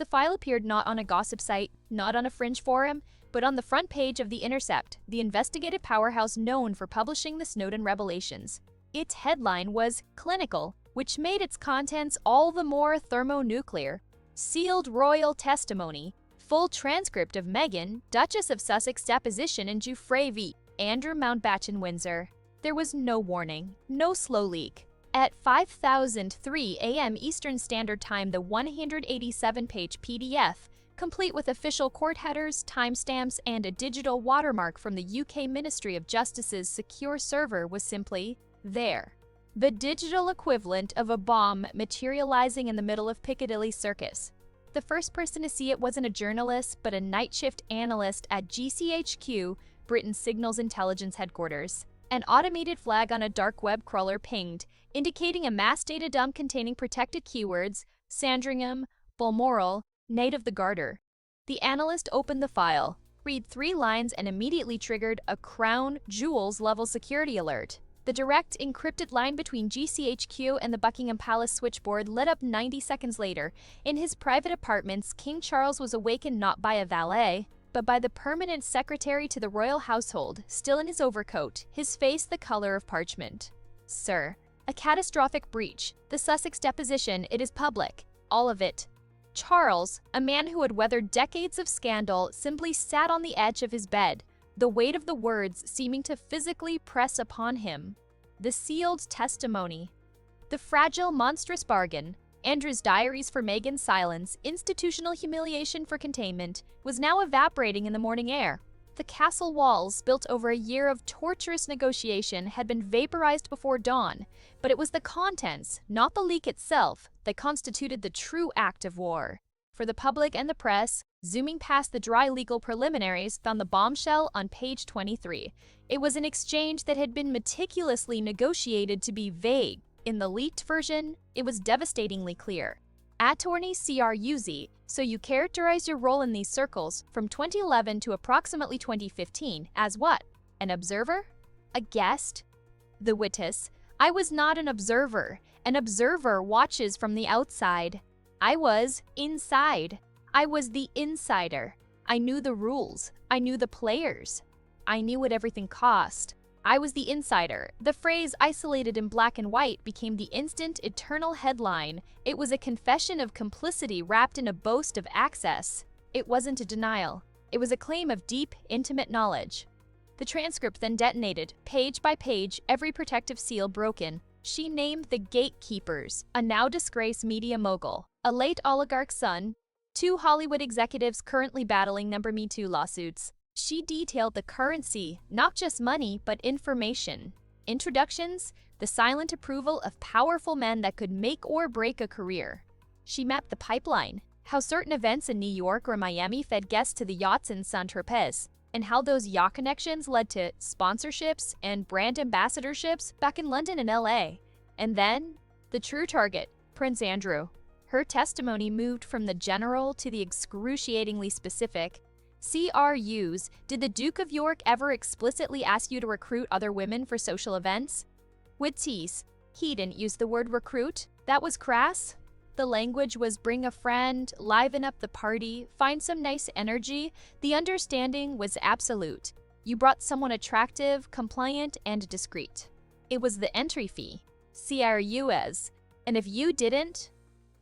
The file appeared not on a gossip site, not on a fringe forum, but on the front page of The Intercept, the investigative powerhouse known for publishing the Snowden revelations. Its headline was clinical, which made its contents all the more thermonuclear. Sealed royal testimony, full transcript of Meghan, Duchess of Sussex deposition in Jouffre v. Andrew Mountbatten Windsor. There was no warning, no slow leak. At 5:03 a.m. Eastern Standard Time, the 187-page PDF, complete with official court headers, timestamps, and a digital watermark from the UK Ministry of Justice's secure server, was simply there. The digital equivalent of a bomb materializing in the middle of Piccadilly Circus. The first person to see it wasn't a journalist, but a night shift analyst at GCHQ, Britain's Signals Intelligence Headquarters. An automated flag on a dark web crawler pinged, indicating a mass data dump containing protected keywords: Sandringham, Balmoral, Knight of the Garter. The analyst opened the file, read 3 lines, and immediately triggered a Crown Jewels level security alert. The direct, encrypted line between GCHQ and the Buckingham Palace switchboard lit up 90 seconds later. In his private apartments, King Charles was awakened not by a valet, but by the permanent secretary to the royal household, still in his overcoat, his face the color of parchment. Sir, a catastrophic breach. The Sussex deposition, it is public. All of it. Charles, a man who had weathered decades of scandal, simply sat on the edge of his bed, the weight of the words seeming to physically press upon him. The sealed testimony. The fragile, monstrous bargain. Andrew's diaries for Meghan's silence, institutional humiliation for containment, was now evaporating in the morning air. The castle walls, built over a year of torturous negotiation, had been vaporized before dawn, but it was the contents, not the leak itself, that constituted the true act of war. For the public and the press, zooming past the dry legal preliminaries, found the bombshell on page 23. It was an exchange that had been meticulously negotiated to be vague. In the leaked version, it was devastatingly clear. Attorney CRUZ, so you characterize your role in these circles from 2011 to approximately 2015 as what? An observer? A guest? The witness, I was not an observer. An observer watches from the outside. I was inside. I was the insider. I knew the rules. I knew the players. I knew what everything cost. I was the insider. The phrase isolated in black and white became the instant, eternal headline. It was a confession of complicity wrapped in a boast of access. It wasn't a denial. It was a claim of deep, intimate knowledge. The transcript then detonated, page by page, every protective seal broken. She named the gatekeepers, a now disgraced media mogul, a late oligarch's son, 2 Hollywood executives currently battling Me Too lawsuits. She detailed the currency, not just money, but information. Introductions, the silent approval of powerful men that could make or break a career. She mapped the pipeline, how certain events in New York or Miami fed guests to the yachts in Saint-Tropez, and how those yacht connections led to sponsorships and brand ambassadorships back in London and LA. And then, the true target, Prince Andrew. Her testimony moved from the general to the excruciatingly specific. CRUs, did the Duke of York ever explicitly ask you to recruit other women for social events? Witties, he didn't use the word recruit. That was crass. The language was bring a friend, liven up the party, find some nice energy. The understanding was absolute. You brought someone attractive, compliant, and discreet. It was the entry fee. CRUs. And if you didn't,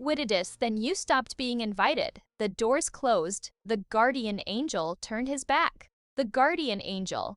Wittidus, then you stopped being invited. The doors closed. The guardian angel turned his back. The guardian angel.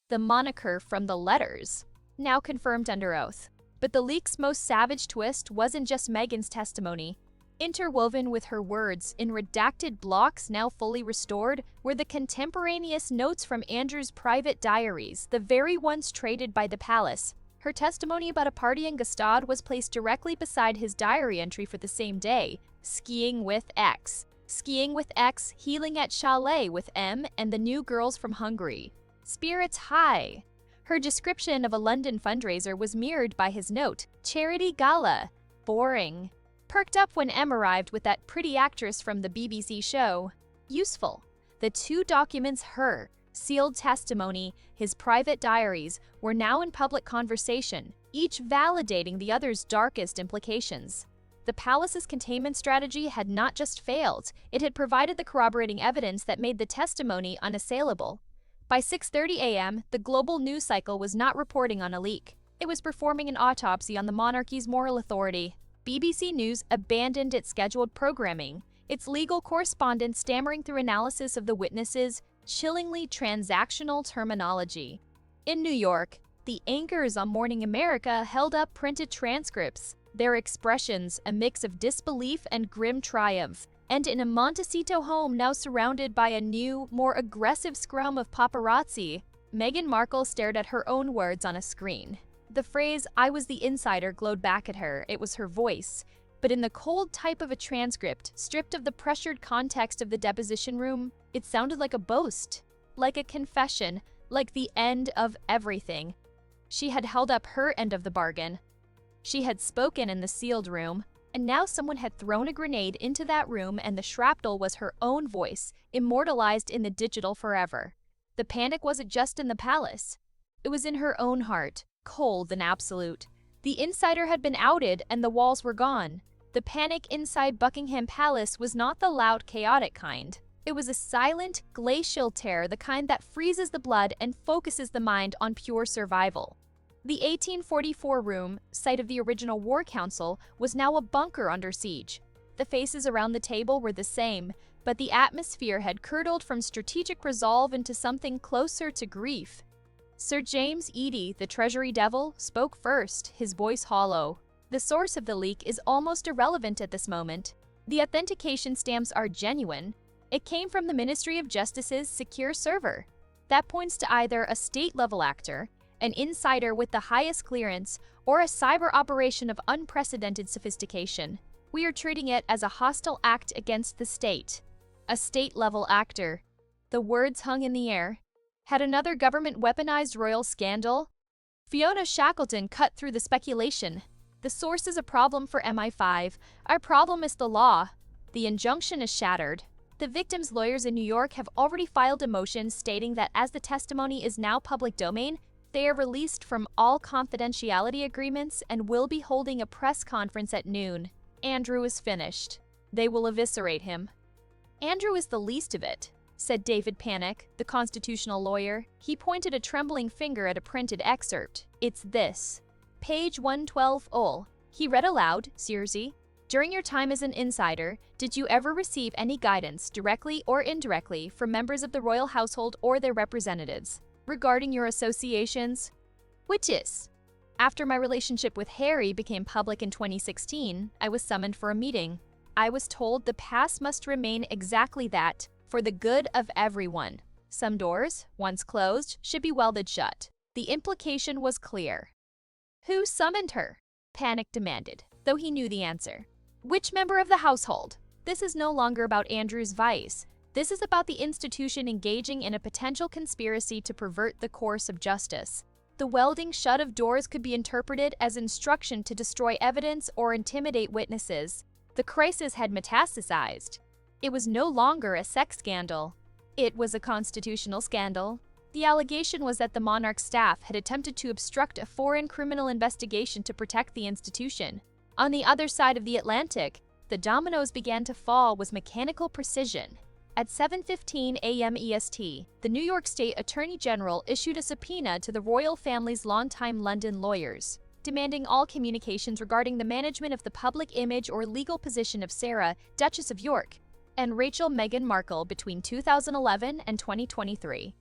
The moniker from the letters. Now confirmed under oath. But the leak's most savage twist wasn't just Meghan's testimony. Interwoven with her words, in redacted blocks now fully restored, were the contemporaneous notes from Andrew's private diaries, the very ones traded by the palace. Her testimony about a party in Gstaad was placed directly beside his diary entry for the same day, skiing with X. Skiing with X, healing at chalet with M, and the new girls from Hungary. Spirits high. Her description of a London fundraiser was mirrored by his note, charity gala. Boring. Perked up when M arrived with that pretty actress from the BBC show. Useful. The 2 documents, her sealed testimony, his private diaries, were now in public conversation, each validating the other's darkest implications. The palace's containment strategy had not just failed, it had provided the corroborating evidence that made the testimony unassailable. By 6:30 a.m., the global news cycle was not reporting on a leak. It was performing an autopsy on the monarchy's moral authority. BBC News abandoned its scheduled programming, its legal correspondents stammering through analysis of the witnesses' chillingly transactional terminology. In New York, the anchors on Morning America held up printed transcripts, their expressions a mix of disbelief and grim triumph. And in a Montecito home now surrounded by a new, more aggressive scrum of paparazzi, Meghan Markle stared at her own words on a screen. The phrase, "I was the insider," glowed back at her. It was her voice. But in the cold type of a transcript, stripped of the pressured context of the deposition room, it sounded like a boast, like a confession, like the end of everything. She had held up her end of the bargain. She had spoken in the sealed room, and now someone had thrown a grenade into that room, and the shrapnel was her own voice, immortalized in the digital forever. The panic wasn't just in the palace. It was in her own heart, cold and absolute. The insider had been outed, and the walls were gone. The panic inside Buckingham Palace was not the loud, chaotic kind. It was a silent, glacial terror, the kind that freezes the blood and focuses the mind on pure survival. The 1844 room, site of the original War Council, was now a bunker under siege. The faces around the table were the same, but the atmosphere had curdled from strategic resolve into something closer to grief. Sir James Eadie, the Treasury Devil, spoke first, his voice hollow. The source of the leak is almost irrelevant at this moment. The authentication stamps are genuine. It came from the Ministry of Justice's secure server. That points to either a state-level actor, an insider with the highest clearance, or a cyber operation of unprecedented sophistication. We are treating it as a hostile act against the state. A state-level actor. The words hung in the air. Had another government weaponized royal scandal? Fiona Shackleton cut through the speculation. The source is a problem for MI5. Our problem is the law. The injunction is shattered. The victims' lawyers in New York have already filed a motion stating that as the testimony is now public domain, they are released from all confidentiality agreements and will be holding a press conference at noon. Andrew is finished. They will eviscerate him. Andrew is the least of it, said David Panic, the constitutional lawyer. He pointed a trembling finger at a printed excerpt. It's this. Page 112 ol. He read aloud, Searsy. During your time as an insider, did you ever receive any guidance, directly or indirectly, from members of the royal household or their representatives, regarding your associations? Which is? After my relationship with Harry became public in 2016, I was summoned for a meeting. I was told the past must remain exactly that, for the good of everyone. Some doors, once closed, should be welded shut. The implication was clear. Who summoned her? Panic demanded, though he knew the answer. Which member of the household? This is no longer about Andrew's vice. This is about the institution engaging in a potential conspiracy to pervert the course of justice. The welding shut of doors could be interpreted as instruction to destroy evidence or intimidate witnesses. The crisis had metastasized. It was no longer a sex scandal. It was a constitutional scandal. The allegation was that the monarch's staff had attempted to obstruct a foreign criminal investigation to protect the institution. On the other side of the Atlantic, the dominoes began to fall with mechanical precision. At 7:15 a.m. EST, the New York State Attorney General issued a subpoena to the royal family's longtime London lawyers, demanding all communications regarding the management of the public image or legal position of Sarah, Duchess of York, and Rachel Meghan Markle between 2011 and 2023.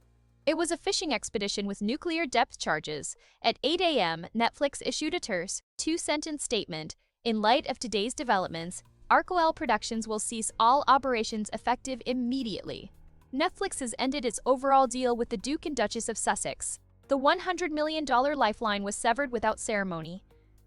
It was a fishing expedition with nuclear depth charges. At 8 a.m., Netflix issued a terse, two-sentence statement. In light of today's developments, Markle Productions will cease all operations effective immediately. Netflix has ended its overall deal with the Duke and Duchess of Sussex. The $100 million lifeline was severed without ceremony.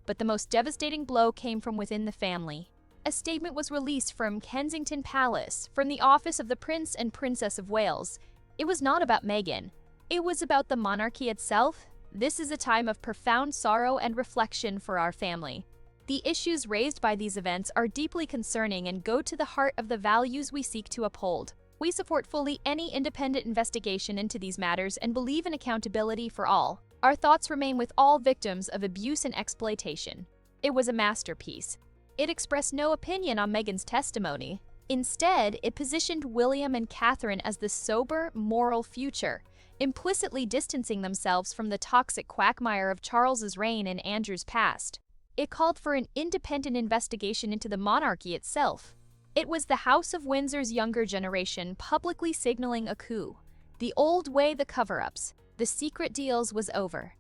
But the most devastating blow came from within the family. A statement was released from Kensington Palace, from the office of the Prince and Princess of Wales. It was not about Meghan. It was about the monarchy itself. This is a time of profound sorrow and reflection for our family. The issues raised by these events are deeply concerning and go to the heart of the values we seek to uphold. We support fully any independent investigation into these matters and believe in accountability for all. Our thoughts remain with all victims of abuse and exploitation. It was a masterpiece. It expressed no opinion on Meghan's testimony. Instead, it positioned William and Catherine as the sober, moral future, implicitly distancing themselves from the toxic quagmire of Charles's reign and Andrew's past. It called for an independent investigation into the monarchy itself. It was the House of Windsor's younger generation publicly signaling a coup. The old way, the cover-ups, the secret deals was over.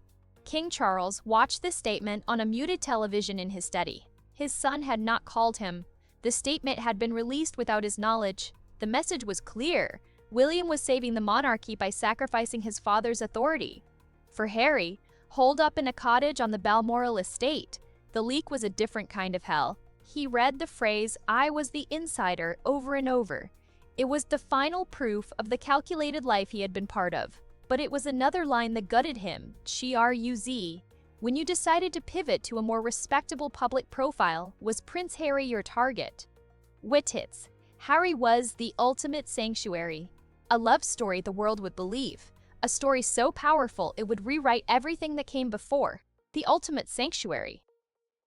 King Charles watched this statement on a muted television in his study. His son had not called him. The statement had been released without his knowledge. The message was clear. William was saving the monarchy by sacrificing his father's authority. For Harry, holed up in a cottage on the Balmoral estate, the leak was a different kind of hell. He read the phrase, "I was the insider," over and over. It was the final proof of the calculated life he had been part of. But it was another line that gutted him, CRUZ. When you decided to pivot to a more respectable public profile, was Prince Harry your target? Whittits. Harry was the ultimate sanctuary. A love story the world would believe. A story so powerful it would rewrite everything that came before. The ultimate sanctuary.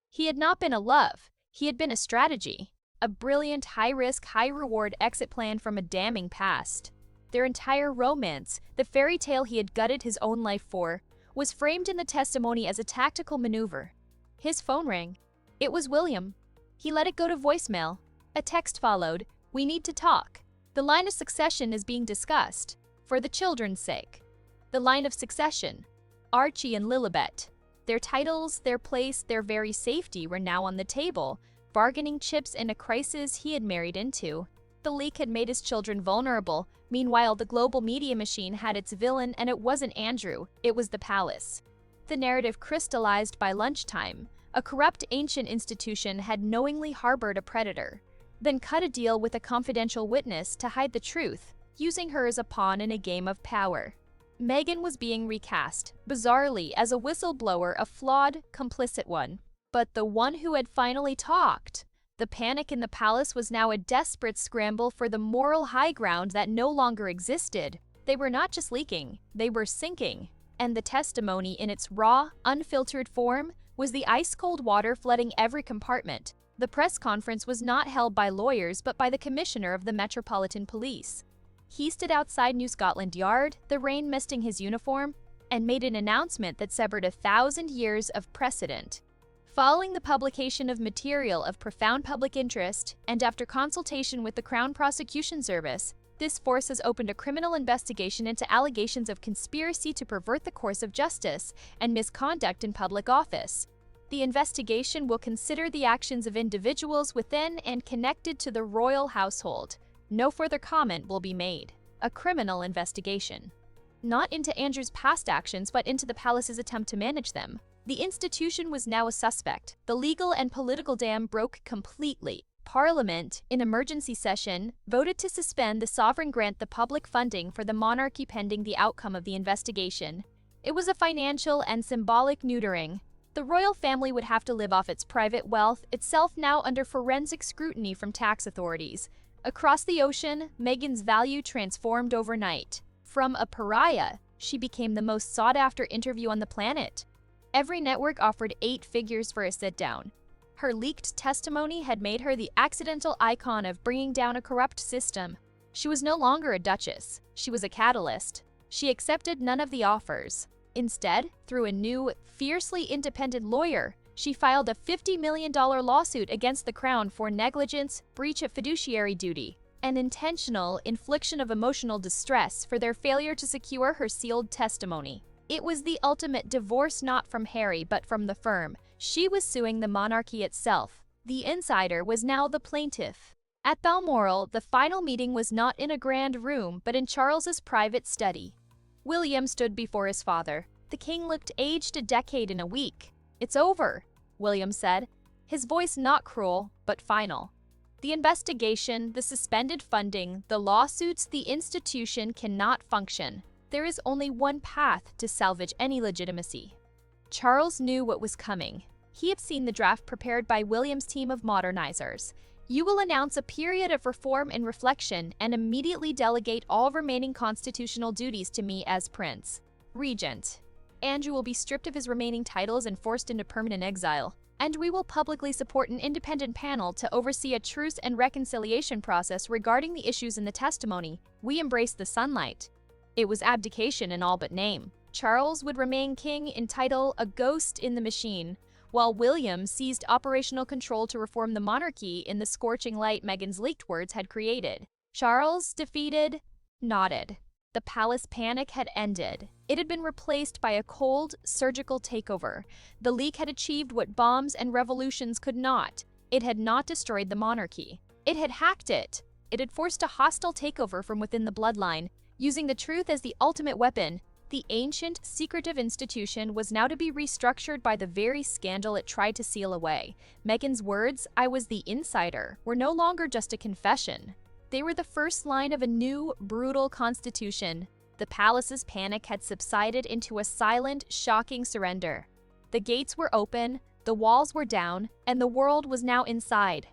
He had not been a love. He had been a strategy. A brilliant, high-risk, high-reward exit plan from a damning past. Their entire romance, the fairy tale he had gutted his own life for, was framed in the testimony as a tactical maneuver. His phone rang. It was William. He let it go to voicemail. A text followed, "We need to talk. The line of succession is being discussed. For the children's sake." The line of succession. Archie and Lilibet. Their titles, their place, their very safety were now on the table, bargaining chips in a crisis he had married into. The leak had made his children vulnerable. Meanwhile, the global media machine had its villain, and it wasn't Andrew, it was the palace. The narrative crystallized by lunchtime. A corrupt ancient institution had knowingly harbored a predator, then cut a deal with a confidential witness to hide the truth, using her as a pawn in a game of power. Meghan was being recast, bizarrely, as a whistleblower, a flawed, complicit one. But the one who had finally talked. The panic in the palace was now a desperate scramble for the moral high ground that no longer existed. They were not just leaking, they were sinking. And the testimony in its raw, unfiltered form was the ice-cold water flooding every compartment. The press conference was not held by lawyers but by the Commissioner of the Metropolitan Police. He stood outside New Scotland Yard, the rain misting his uniform, and made an announcement that severed 1,000 years of precedent. Following the publication of material of profound public interest, and after consultation with the Crown Prosecution Service, this force has opened a criminal investigation into allegations of conspiracy to pervert the course of justice and misconduct in public office. The investigation will consider the actions of individuals within and connected to the royal household. No further comment will be made. A criminal investigation. Not into Andrew's past actions, but into the palace's attempt to manage them. The institution was now a suspect. The legal and political dam broke completely. Parliament, in emergency session, voted to suspend the sovereign grant the public funding for the monarchy pending the outcome of the investigation. It was a financial and symbolic neutering. The royal family would have to live off its private wealth, itself now under forensic scrutiny from tax authorities. Across the ocean, Meghan's value transformed overnight. From a pariah, she became the most sought-after interview on the planet. Every network offered 8 figures for a sit-down. Her leaked testimony had made her the accidental icon of bringing down a corrupt system. She was no longer a duchess. She was a catalyst. She accepted none of the offers. Instead, through a new, fiercely independent lawyer, she filed a $50 million lawsuit against the Crown for negligence, breach of fiduciary duty, and intentional infliction of emotional distress for their failure to secure her sealed testimony. It was the ultimate divorce, not from Harry, but from the firm. She was suing the monarchy itself. The insider was now the plaintiff. At Balmoral, the final meeting was not in a grand room, but in Charles's private study. William stood before his father. The king looked aged a decade in a week. "It's over," William said, his voice not cruel, but final. "The investigation, the suspended funding, the lawsuits, the institution cannot function. There is only one path to salvage any legitimacy." Charles knew what was coming. He had seen the draft prepared by William's team of modernizers. "You will announce a period of reform and reflection and immediately delegate all remaining constitutional duties to me as Prince Regent. Andrew will be stripped of his remaining titles and forced into permanent exile. And we will publicly support an independent panel to oversee a truce and reconciliation process regarding the issues in the testimony. We embrace the sunlight. It was abdication in all but name. Charles would remain king in title, a ghost in the machine, while William seized operational control to reform the monarchy in the scorching light Meghan's leaked words had created. Charles, defeated, nodded. The palace panic had ended. It had been replaced by a cold, surgical takeover. The leak had achieved what bombs and revolutions could not. It had not destroyed the monarchy. It had hacked it. It had forced a hostile takeover from within the bloodline. Using the truth as the ultimate weapon, the ancient, secretive institution was now to be restructured by the very scandal it tried to seal away. Meghan's words, "I was the insider," were no longer just a confession. They were the first line of a new, brutal constitution. The palace's panic had subsided into a silent, shocking surrender. The gates were open, the walls were down, and the world was now inside.